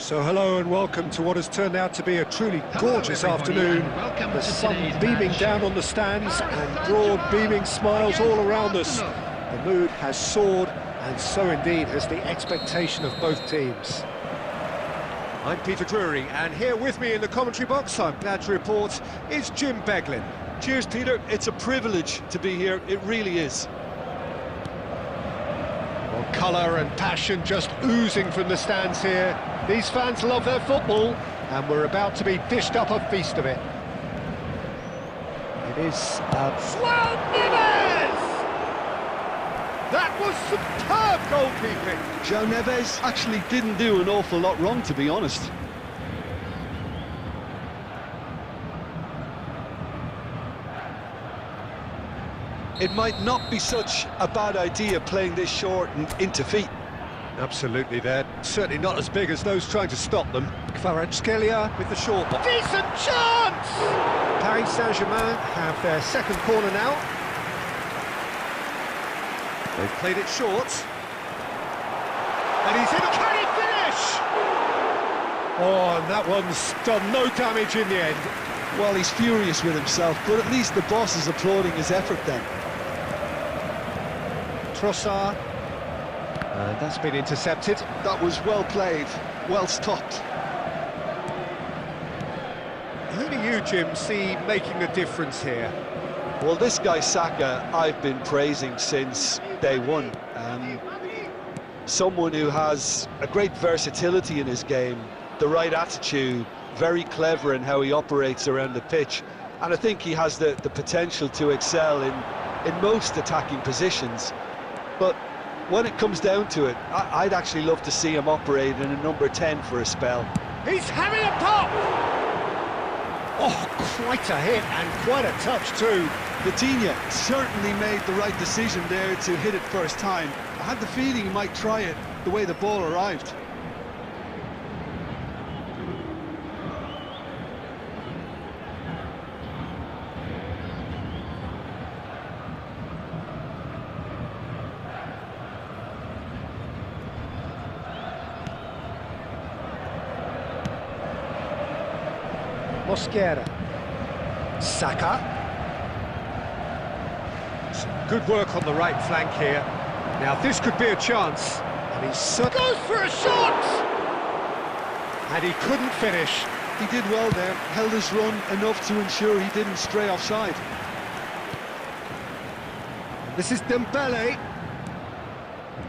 So hello and welcome to what has turned out to be a truly gorgeous afternoon. The sun beaming down on the stands and broad beaming smiles all around us. The mood has soared, and so indeed has the expectation of both teams. I'm Peter Drury, and here with me in the commentary box, I'm glad to report, is Jim Beglin. Cheers, Peter. It's a privilege to be here. It really is. Well, colour and passion just oozing from the stands here. These fans love their football, and we're about to be dished up a feast of it. It is João Neves! That was superb goalkeeping! João Neves actually didn't do an awful lot wrong, to be honest. It might not be such a bad idea playing this short and into feet. Absolutely, they're certainly not as big as those trying to stop them. Kvaratskhelia with the short one. Decent chance! Paris Saint-Germain have their second corner now. They've played it short. And he's in. Can he finish? Oh, and that one's done no damage in the end. Well, he's furious with himself, but at least the boss is applauding his effort then. Trossard. And that's been intercepted. That was well played, well stopped. Who do you, Jim, see making the difference here? Well, this guy Saka, I've been praising since day one. Someone who has a great versatility in his game, the right attitude, very clever in how he operates around the pitch. And I think he has the potential to excel in most attacking positions. But when it comes down to it, I'd actually love to see him operate in a number 10 for a spell. He's having a pop! Oh, quite a hit and quite a touch too. Vitinha certainly made the right decision there to hit it first time. I had the feeling he might try it the way the ball arrived. Mosquera. Saka. Some good work on the right flank here. Now this could be a chance. And he goes for a shot! And he couldn't finish. He did well there, held his run enough to ensure he didn't stray offside. This is Dembele.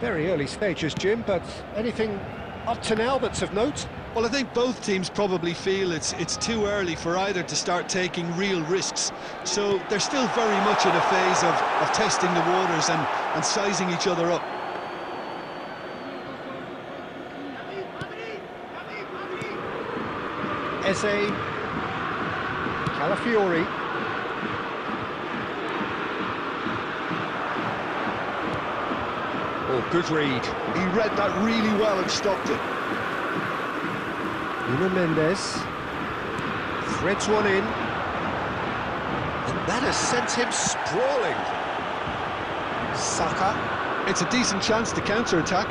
Very early stages, Jim, but anything up to now that's of note? Well, I think both teams probably feel it's too early for either to start taking real risks. So they're still very much in a phase of testing the waters and sizing each other up. Eze. Calafiori. Oh, good read. He read that really well and stopped it. Nuno Mendes threads one in, and that has sent him sprawling. Saka. It's a decent chance to counter-attack.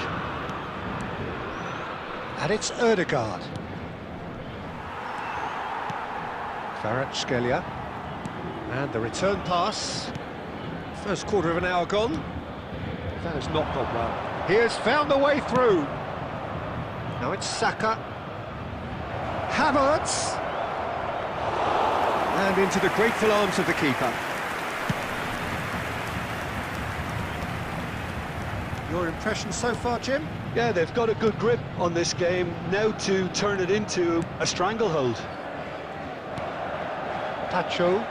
And it's Ødegaard. Kvaratskhelia. And the return pass. First quarter of an hour gone. That has not gone well. He has found a way through. Now it's Saka. Havertz, and into the grateful arms of the keeper. Your impression so far, Jim? Yeah, they've got a good grip on this game, now to turn it into a stranglehold. Tacho.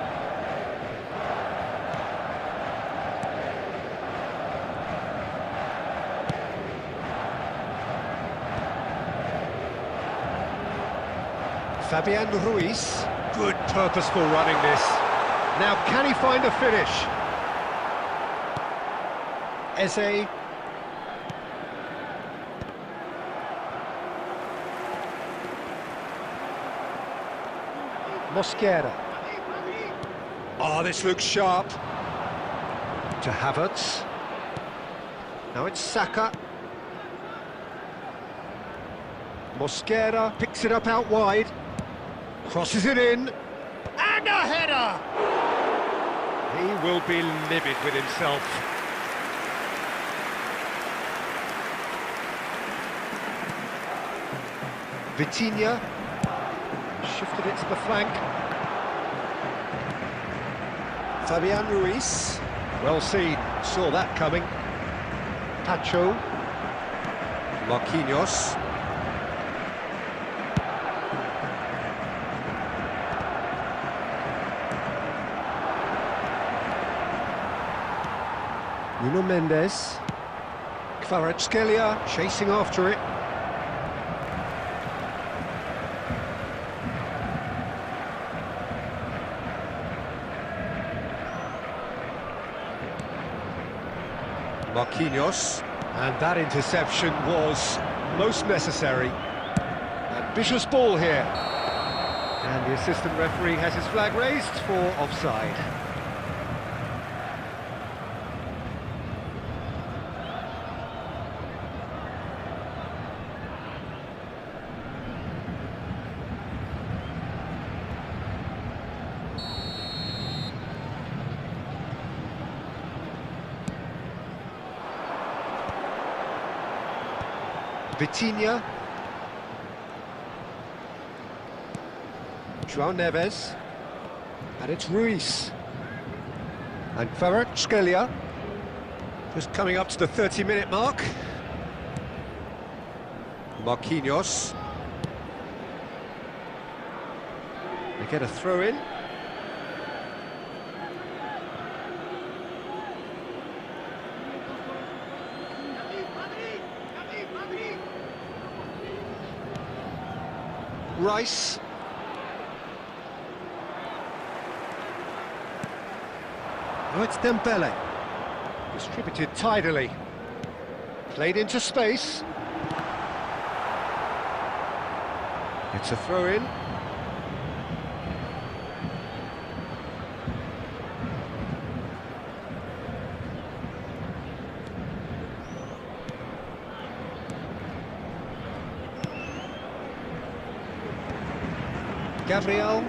Fabian Ruiz, good purposeful running this. Now can he find a finish? Eze. Mosquera. Oh, this looks sharp. To Havertz. Now it's Saka. Mosquera picks it up out wide, crosses it in, and a header! He will be livid with himself. Vitinha shifted it to the flank. Fabian Ruiz, well seen, saw that coming. Pacho, Marquinhos. Nuno Mendes. Kvaratskhelia chasing after it. Marquinhos, and that interception was most necessary. Ambitious ball here. And the assistant referee has his flag raised for offside. Vitinha, João Neves, and it's Ruiz. And Kvaratskhelia, just coming up to the 30-minute mark. Marquinhos. They get a throw in. Rice. Oh, it's Dembele. Distributed tidily. Played into space. It's a throw-in. Gabriel,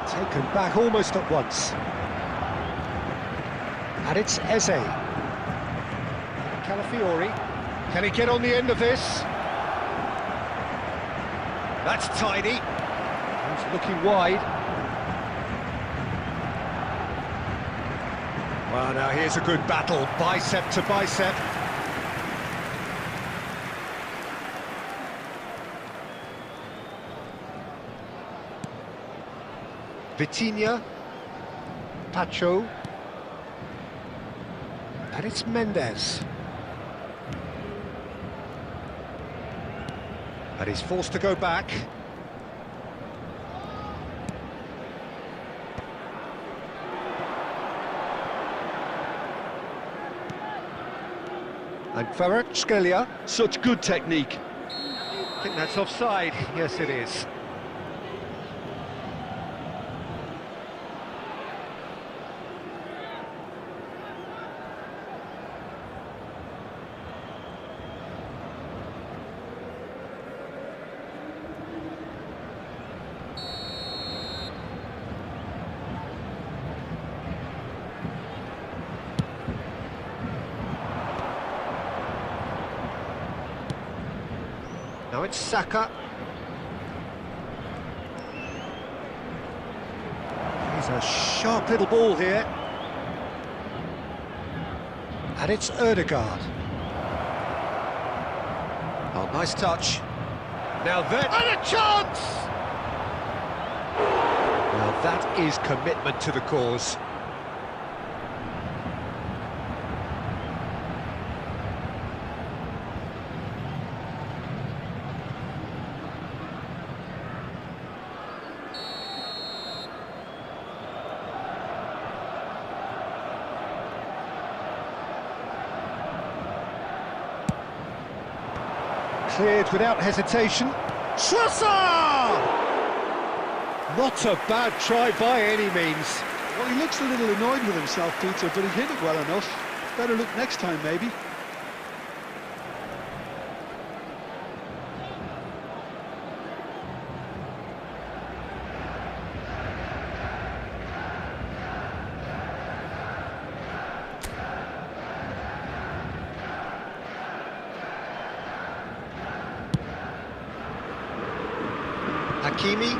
taken back almost at once. And it's Eze. Calafiori, can he get on the end of this? That's tidy. He's looking wide. Well, now here's a good battle, bicep to bicep. Vitinha, Pacho, and it's Mendes. And he's forced to go back. And Kvaratskhelia. Such good technique. I think that's offside. Yes, it is. Now it's Saka. He's a sharp little ball here. And it's Ødegaard. Oh, nice touch. Now that... And a chance! Now that is commitment to the cause. Cleared without hesitation. Trossard! Not a bad try by any means. Well, he looks a little annoyed with himself, Peter, but he hit it well enough. Better look next time, maybe. Hakimi.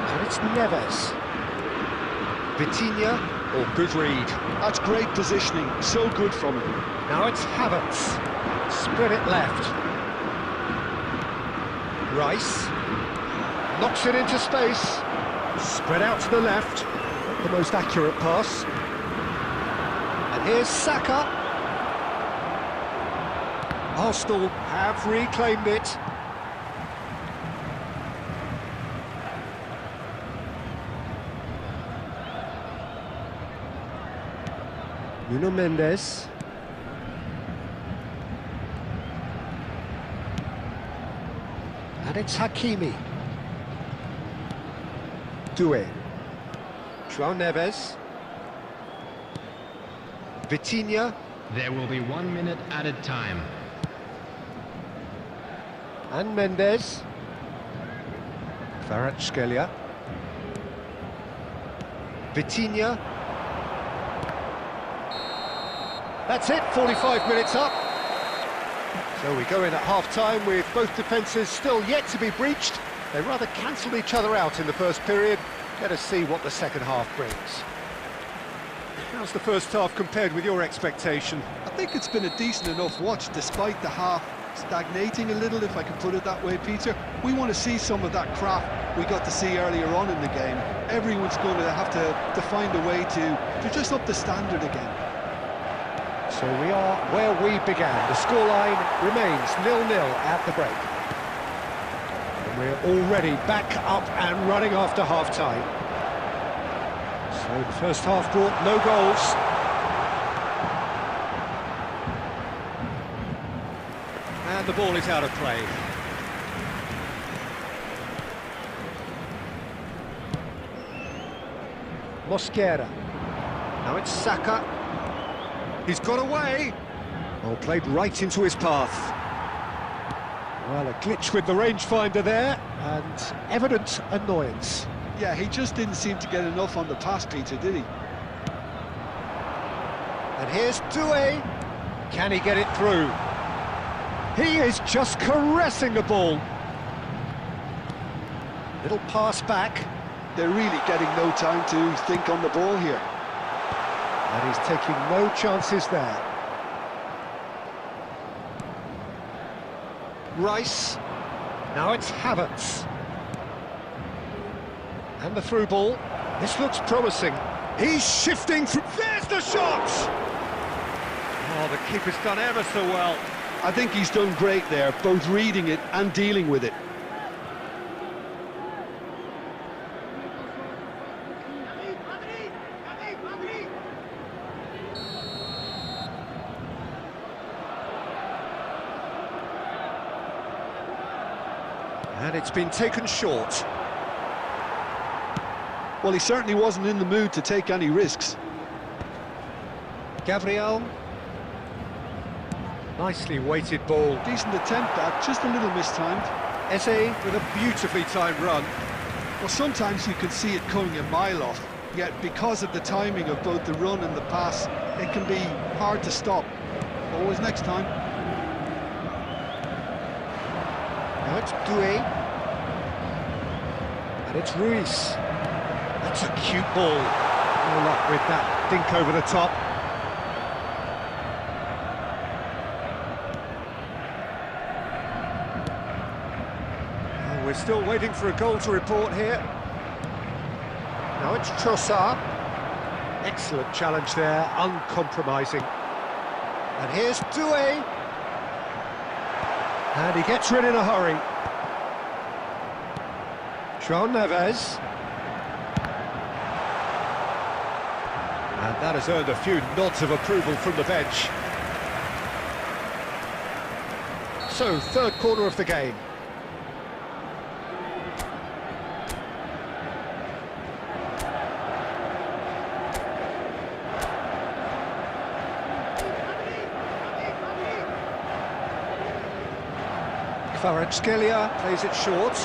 And it's Neves. Vitinha. Oh, good read. That's great positioning, so good from him. Now it's Havertz. Spread it left. Rice. Knocks it into space. Spread out to the left. Not the most accurate pass. And here's Saka. Arsenal have reclaimed it. Nuno Mendes. And it's Hakimi. Doué. João Neves. Vitinha. There will be 1 minute added time. And Mendes. Kvaratskhelia. Vitinha. That's it, 45 minutes up. So we go in at half-time with both defences still yet to be breached. They rather cancelled each other out in the first period. Let us see what the second half brings. How's the first half compared with your expectation? I think it's been a decent enough watch, despite the half stagnating a little, if I can put it that way, Peter. We want to see some of that craft we got to see earlier on in the game. Everyone's going to have to find a way to just up the standard again. So we are where we began. The scoreline remains 0-0 at the break. And we're already back up and running after half-time. So the first half brought no goals. And the ball is out of play. Mosquera. Now it's Saka. He's got away. Oh, played right into his path. Well, a glitch with the rangefinder there, and evident annoyance. Yeah, he just didn't seem to get enough on the pass, Peter, did he? And here's Doué. Can he get it through? He is just caressing the ball. Little pass back. They're really getting no time to think on the ball here. And he's taking no chances there. Rice. Now it's Havertz. And the through ball. This looks promising. He's shifting through. There's the shot! Oh, the keeper's done ever so well. I think he's done great there, both reading it and dealing with it. And it's been taken short. Well, he certainly wasn't in the mood to take any risks. Gabriel. Nicely weighted ball. Decent attempt, that, just a little mistimed. Eze with a beautifully timed run. Well, sometimes you can see it coming a mile off, yet because of the timing of both the run and the pass, it can be hard to stop. Always next time. Now it's Doué. And it's Ruiz. That's a cute ball. No luck with that dink over the top. Oh, we're still waiting for a goal to report here. Now it's Trossard. Excellent challenge there, uncompromising. And here's Doué. And he gets rid in a hurry. João Neves. And that has earned a few nods of approval from the bench. So, third quarter of the game. Kvaratskhelia plays it short.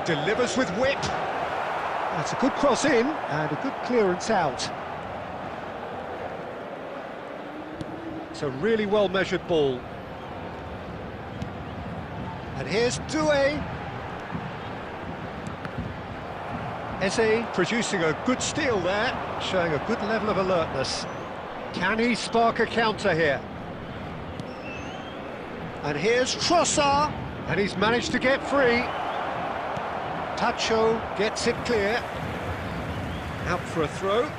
Delivers with whip. That's a good cross in and a good clearance out. It's a really well-measured ball. And here's Doué. Eze producing a good steal there, showing a good level of alertness. Can he spark a counter here? And here's Trossard, and he's managed to get free. Tacho gets it clear. Out for a throw.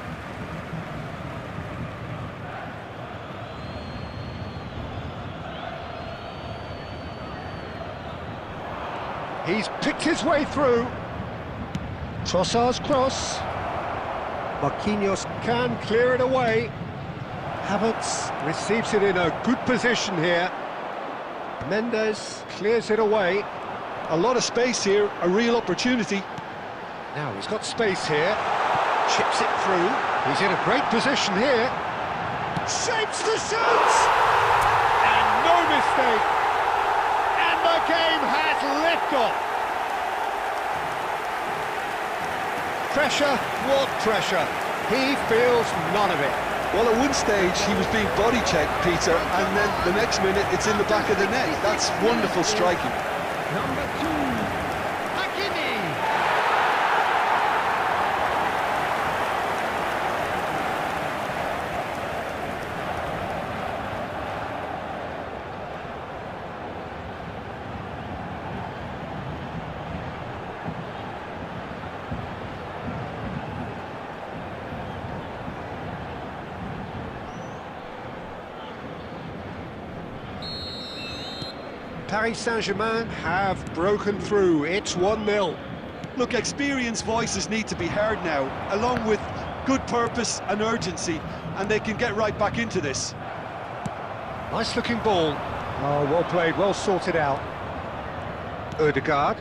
He's picked his way through. Trossard's cross. Marquinhos can clear it away. Havertz receives it in a good position here. Mendes clears it away. A lot of space here, a real opportunity. Now he's got space here. Chips it through. He's in a great position here. Shapes the shot! And no mistake. And the game has liftoff. Pressure, what pressure? He feels none of it. Well, at one stage he was being body checked, Peter, and then the next minute it's in the back of the net. That's wonderful striking. Number 2, Hakimi. Paris Saint-Germain have broken through. It's 1-0. Look, experienced voices need to be heard now, along with good purpose and urgency, and they can get right back into this. Nice looking ball. Oh, well played, well sorted out. Odegaard.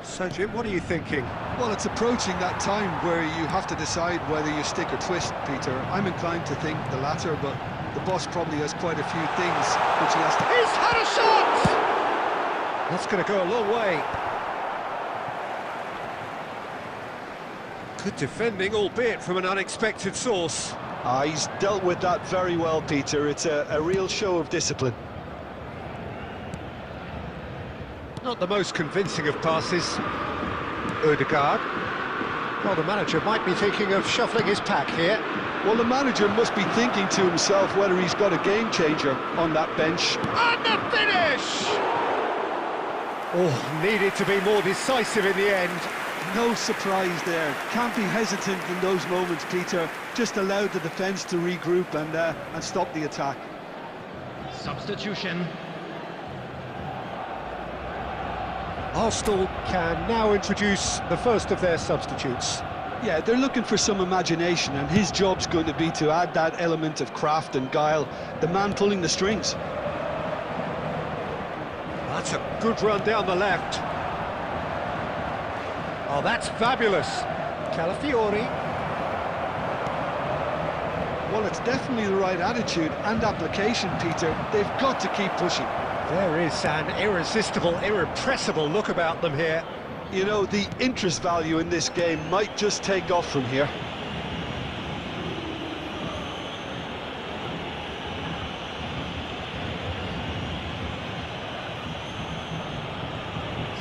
So, Jim, what are you thinking? Well, it's approaching that time where you have to decide whether you stick or twist, Peter. I'm inclined to think the latter, but the boss probably has quite a few things which he has to... He's had a shot! That's going to go a long way. Good defending, albeit from an unexpected source. He's dealt with that very well, Peter. It's a real show of discipline. Not the most convincing of passes. Odegaard. Well, the manager might be thinking of shuffling his pack here. Well, the manager must be thinking to himself whether he's got a game changer on that bench. And the finish! Oh, needed to be more decisive in the end. No surprise there. Can't be hesitant in those moments, Peter. Just allow the defence to regroup and stop the attack. Substitution. Arsenal can now introduce the first of their substitutes. Yeah, they're looking for some imagination, and his job's going to be to add that element of craft and guile, the man pulling the strings. That's a good run down the left. Oh, that's fabulous. Calafiori. Well, it's definitely the right attitude and application, Peter. They've got to keep pushing. There is an irresistible, irrepressible look about them here. You know, the interest value in this game might just take off from here.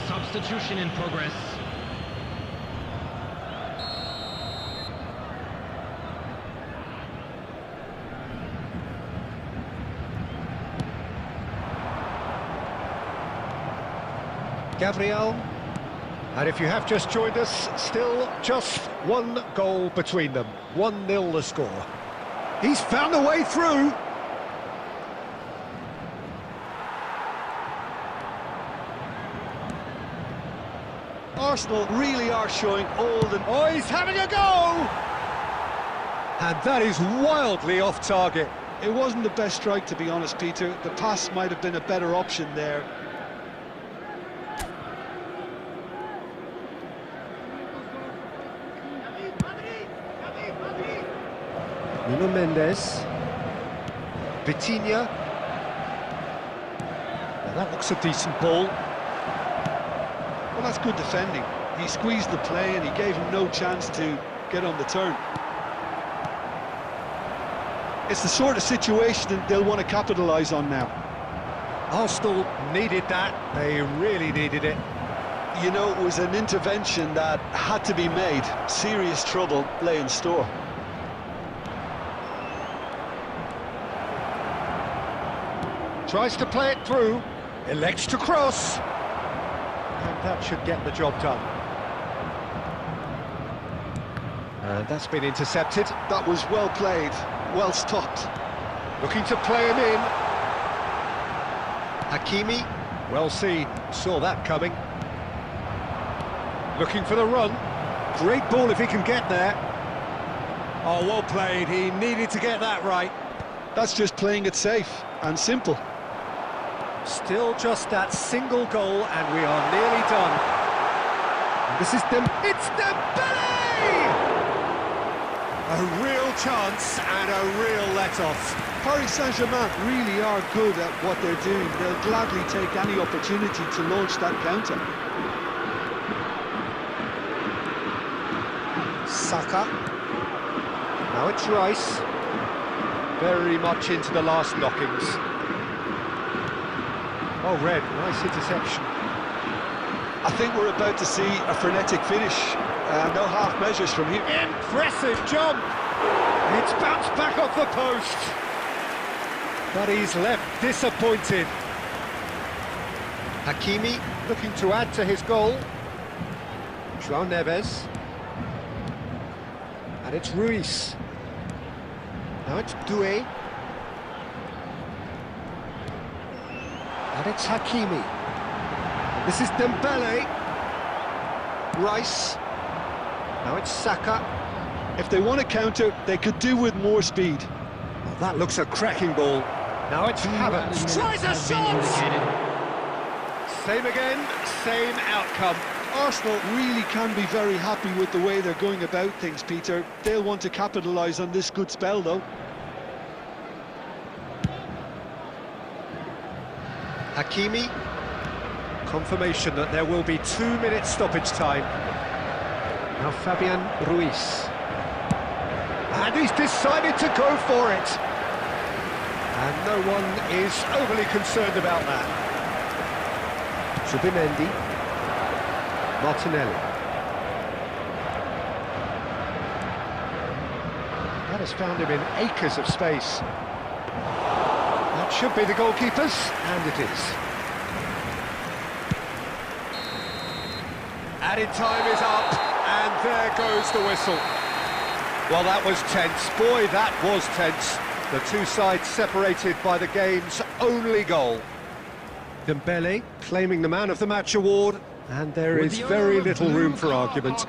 Substitution in progress. Gabriel. And if you have just joined us, still just one goal between them. 1-0 the score. He's found a way through. Arsenal really are showing all the... Oh, he's having a go! And that is wildly off target. It wasn't the best strike, to be honest, Peter. The pass might have been a better option there. Nuno Mendes. Vitinha. Now that looks a decent ball. Well, that's good defending. He squeezed the play and he gave him no chance to get on the turn. It's the sort of situation that they'll want to capitalise on now. Arsenal needed that, they really needed it. You know, it was an intervention that had to be made. Serious trouble lay in store. Tries to play it through, elects to cross. And that should get the job done. And that's been intercepted. That was well played, well stopped. Looking to play him in. Hakimi, well seen, saw that coming. Looking for the run. Great ball if he can get there. Oh, well played, he needed to get that right. That's just playing it safe and simple. Still just that single goal and we are nearly done. This is it's Dembele! A real chance and a real let-off. Paris Saint-Germain really are good at what they're doing. They'll gladly take any opportunity to launch that counter. Saka. Now it's Rice. Very much into the last knockings. Oh, Red, nice interception. I think we're about to see a frenetic finish. No half measures from here. Impressive jump! It's bounced back off the post. But he's left disappointed. Hakimi looking to add to his goal. João Neves. And it's Ruiz. Now it's Doué. And it's Hakimi. This is Dembele. Rice. Now it's Saka. If they want to counter, they could do with more speed. Oh, that looks a cracking ball. Now it's Havertz. Tries a shot! Same again, same outcome. Arsenal really can be very happy with the way they're going about things, Peter. They'll want to capitalise on this good spell, though. Hakimi. Confirmation that there will be 2 minutes stoppage time. Now Fabian Ruiz. And he's decided to go for it. And no one is overly concerned about that. Zubimendi. Martinelli. That has found him in acres of space. That should be the goalkeeper's, and it is. Added time is up, and there goes the whistle. Well, that was tense. Boy, that was tense. The two sides separated by the game's only goal. Dembele claiming the Man of the Match award, and there is very little room for argument.